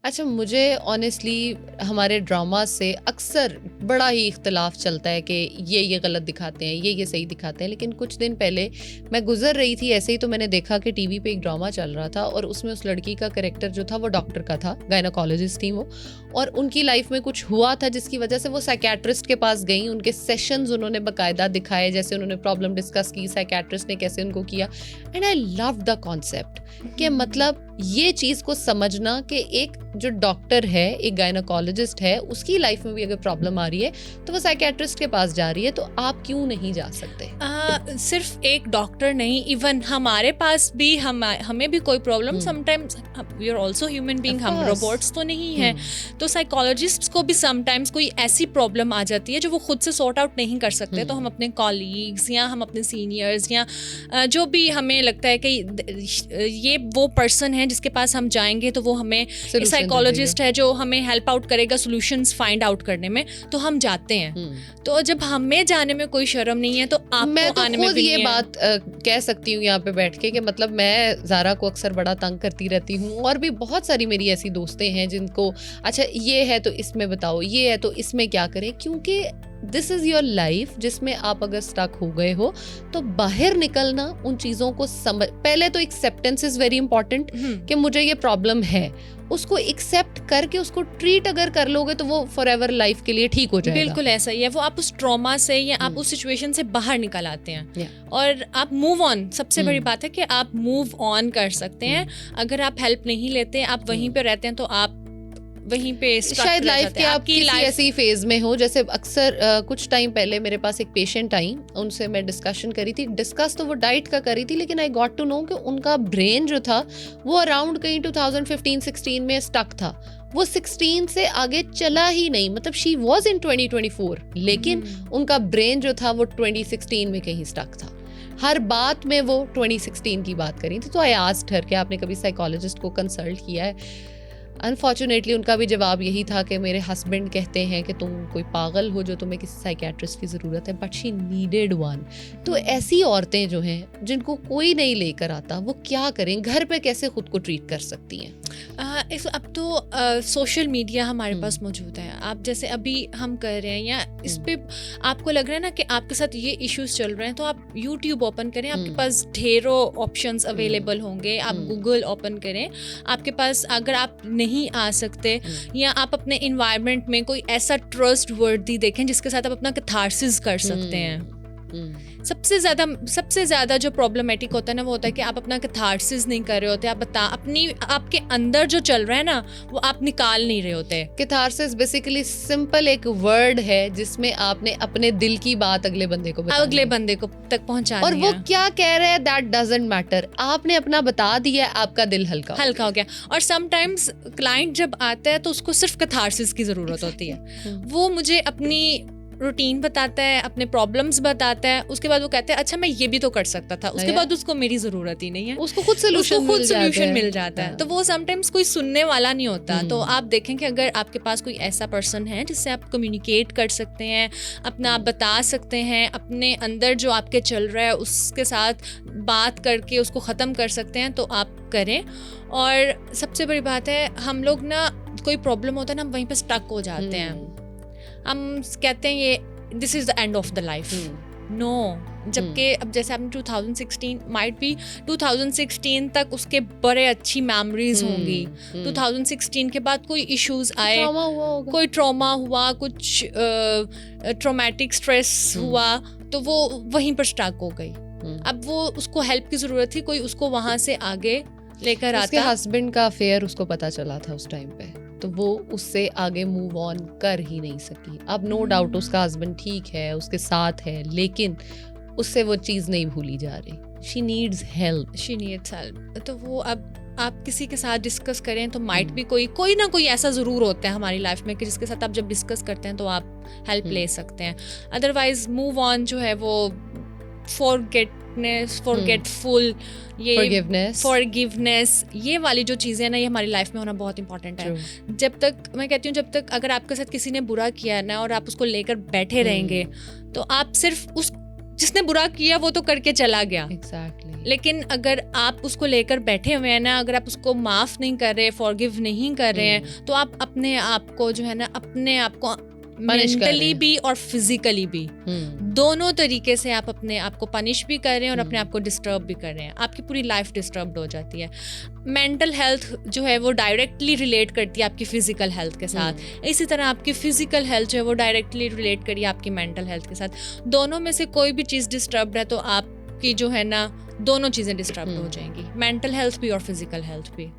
अच्छा, मुझे ऑनेस्टली हमारे ड्रामा से अक्सर बड़ा ही इख्तलाफ चलता है कि ये गलत दिखाते हैं, ये सही दिखाते हैं। लेकिन कुछ दिन पहले मैं गुजर रही थी ऐसे ही, तो मैंने देखा कि टीवी पे एक ड्रामा चल रहा था और उसमें उस लड़की का कैरेक्टर जो था वो डॉक्टर का था, गायनोकोलॉजिस्ट थी वो, और उनकी लाइफ में कुछ हुआ था जिसकी वजह से वो साइकेट्रिस्ट के पास गई। उनके सेशंस उन्होंने बाकायदा दिखाए, जैसे उन्होंने प्रॉब्लम डिस्कस की, साइकेट्रिस्ट ने कैसे उनको किया। And I love the concept कि मतलब ये चीज़ को समझना कि एक जो डॉक्टर है, एक गायनोकोलॉजिस्ट है, उसकी लाइफ में भी अगर प्रॉब्लम आ रही है तो वो साइकेट्रिस्ट के पास जा रही है, तो आप क्यों नहीं जा सकते? सिर्फ एक डॉक्टर नहीं, इवन हमारे पास भी हमें भी कोई problem, sometimes we are also human being, हम रोबोट्स तो नहीं है। तो साइकोलॉजिस्ट को भी समटाइम्स कोई ऐसी प्रॉब्लम आ जाती है जो वो खुद से सॉर्ट आउट नहीं कर सकते, तो हम अपने कॉलीग्स या हम अपने सीनियर्स या जो भी हमें लगता है कि ये वो पर्सन है जिसके पास हम जाएंगे तो वो हमें, साइकोलॉजिस्ट है जो हमें हेल्प आउट करेगा सॉल्यूशंस फाइंड आउट करने में, तो हम जाते हैं। तो जब हमें जाने में कोई शर्म नहीं है तो आपको मैं तो आने में खुद भी ये बात कह सकती हूँ यहाँ पे बैठ के कि मतलब मैं ज़ारा को अक्सर बड़ा तंग करती रहती हूँ, और भी बहुत सारी मेरी ऐसी दोस्तें हैं जिनको अच्छा ये है तो इसमें बताओ, ये है तो इसमें क्या करें, क्योंकि दिस इज़ योर लाइफ जिसमें आप अगर स्टक हो गए हो तो बाहर निकलना, उन चीज़ों को समझ, पहले तो एक्सेप्टेंस इज़ वेरी इंपॉर्टेंट कि मुझे ये प्रॉब्लम है, उसको एक्सेप्ट करके उसको ट्रीट अगर कर लोगे तो वो फॉर एवर लाइफ के लिए ठीक हो जाएगा। बिल्कुल ऐसा ही है, वो आप उस ट्रॉमा से या आप उस सिचुएशन से बाहर निकल आते हैं और आप मूव ऑन। सबसे बड़ी बात है कि आप मूव ऑन कर सकते हैं। अगर आप हेल्प नहीं लेते, आप वहीं पे रहते हैं, तो आप वहीं पे शायद लाइफ के आप किसी ऐसी फेज में हो, जैसे अक्सर कुछ टाइम पहले मेरे पास एक पेशेंट आई, उनसे मैं डिस्कशन करी थी, डिस्कस तो वो डाइट का करी थी, लेकिन आई गॉट टू नो कि उनका ब्रेन जो था वो अराउंड कहीं 2015-16 में स्टक था, वो 16 से आगे चला ही नहीं, मतलब शी वॉज इन 2024, लेकिन उनका ब्रेन जो था वो 2016 में कहीं स्टक था। हर बात में वो 2016 की बात करी थी। तो आई आस्क्ड हर कि आपने कभी साइकोलॉजिस्ट को कंसल्ट किया है? अनफॉर्चुनेटली उनका भी जवाब यही था कि मेरे हस्बैंड कहते हैं कि तुम कोई पागल हो जो तुम्हें किसी साइकियाट्रिस्ट की ज़रूरत है, बट शी नीडेड वन। तो ऐसी औरतें जो हैं जिनको कोई नहीं लेकर आता, वो क्या करें, घर पे कैसे खुद को ट्रीट कर सकती हैं? अब तो सोशल मीडिया हमारे पास मौजूद है। आप जैसे अभी हम कर रहे हैं या इस पे आपको लग रहा है ना कि आपके साथ ये इश्यूज चल रहे हैं, तो आप यूट्यूब ओपन करें, आपके पास ढेरों ऑप्शंस अवेलेबल होंगे। आप गूगल ओपन करें, आपके पास अगर आप नहीं आ सकते या आप अपने इन्वायरमेंट में कोई ऐसा ट्रस्ट वर्दी देखें जिसके साथ आप अपना कैथारसिस कर सकते हैं। सबसे ज्यादा जो प्रॉब्लमेटिक होता है ना, वो होता है कि आप अपना कैथारसिस नहीं कर रहे होते, आप आपके अंदर जो चल रहा है ना वो आप निकाल नहीं रहे होते। कैथारसिस बेसिकली सिंपल एक वर्ड है जिसमें आपने अपने दिल की बात अगले बंदे को तक पहुंचानी है, और वो क्या कह रहे हैं दैट डजंट मैटर, आपने अपना बता दिया, आपका दिल हल्का हो गया। और समटाइम्स क्लाइंट जब आता है तो उसको सिर्फ कैथारसिस की जरूरत होती है। वो मुझे अपनी रूटीन बताता है, अपने प्रॉब्लम्स बताता है, उसके बाद वो कहते हैं अच्छा मैं ये भी तो कर सकता था, उसके बाद उसको मेरी जरूरत ही नहीं है, उसको खुद सोल्यूशन मिल जाता है। तो वो समटाइम्स कोई सुनने वाला नहीं होता। तो आप देखें कि अगर आपके पास कोई ऐसा पर्सन है जिससे आप कम्युनिकेट कर सकते हैं, अपना आप बता सकते हैं, अपने अंदर जो आपके चल रहा है उसके साथ बात करके उसको ख़त्म कर सकते हैं, तो आप करें। और सबसे बड़ी बात है, हम लोग ना कोई प्रॉब्लम होता है ना, हम वहीं पर स्टक हो जाते हैं। हम कहते हैं ये this is the end of the life, no. जबकि अब जैसे आपने 2016 माइट भी 2016 तक उसके बड़े अच्छी मेमोरीज होंगी, 2016 के बाद कोई इश्यूज आए, कोई ट्रॉमा हुआ, कुछ ट्रॉमेटिक स्ट्रेस हुआ, तो वो वहीं पर स्टक हो गई। अब वो उसको हेल्प की जरूरत थी, कोई उसको वहां से आगे लेकर आता। उसके हस्बैंड का अफेयर उसको पता चला था उस टाइम पे, तो वो उससे आगे मूव ऑन कर ही नहीं सकी। अब नो डाउट उसका हस्बैंड ठीक है, उसके साथ है, लेकिन उससे वो चीज़ नहीं भूली जा रही। She needs help. तो वो अब आप किसी के साथ डिस्कस करें तो माइट भी कोई ना कोई ऐसा ज़रूर होता है हमारी लाइफ में कि जिसके साथ आप जब डिस्कस करते हैं तो आप हेल्प ले सकते हैं। अदरवाइज मूव ऑन जो है वो फॉरगेटफुल, ये फॉरगिवनेस, ये वाली जो चीज़ें ना, ये हमारी लाइफ में होना बहुत इंपॉर्टेंट है। जब तक मैं कहती हूँ, जब तक अगर आपके साथ किसी ने बुरा किया ना और आप उसको लेकर बैठे रहेंगे, तो आप सिर्फ जिसने बुरा किया वो तो करके चला गया, एग्जैक्टली। लेकिन अगर आप उसको लेकर बैठे हुए हैं ना, अगर आप उसको माफ नहीं कर रहे, फॉरगिव नहीं कर रहे हैं, तो आप अपने आप को जो है ना, अपने आप को मेंटली भी और फिजिकली भी दोनों तरीके से आप अपने आप को पनिश भी कर रहे हैं और अपने आप को डिस्टर्ब भी कर रहे हैं। आपकी पूरी लाइफ डिस्टर्ब हो जाती है। मेंटल हेल्थ जो है वो डायरेक्टली रिलेट करती है आपकी फिजिकल हेल्थ के साथ, इसी तरह आपकी फिजिकल हेल्थ जो है वो डायरेक्टली रिलेट करिए आपकी मेंटल हेल्थ के साथ। दोनों में से कोई भी चीज़ डिस्टर्ब है तो आपकी जो है ना दोनों चीज़ें डिस्टर्ब हो जाएंगी, मेंटल हेल्थ भी और फिजिकल हेल्थ भी।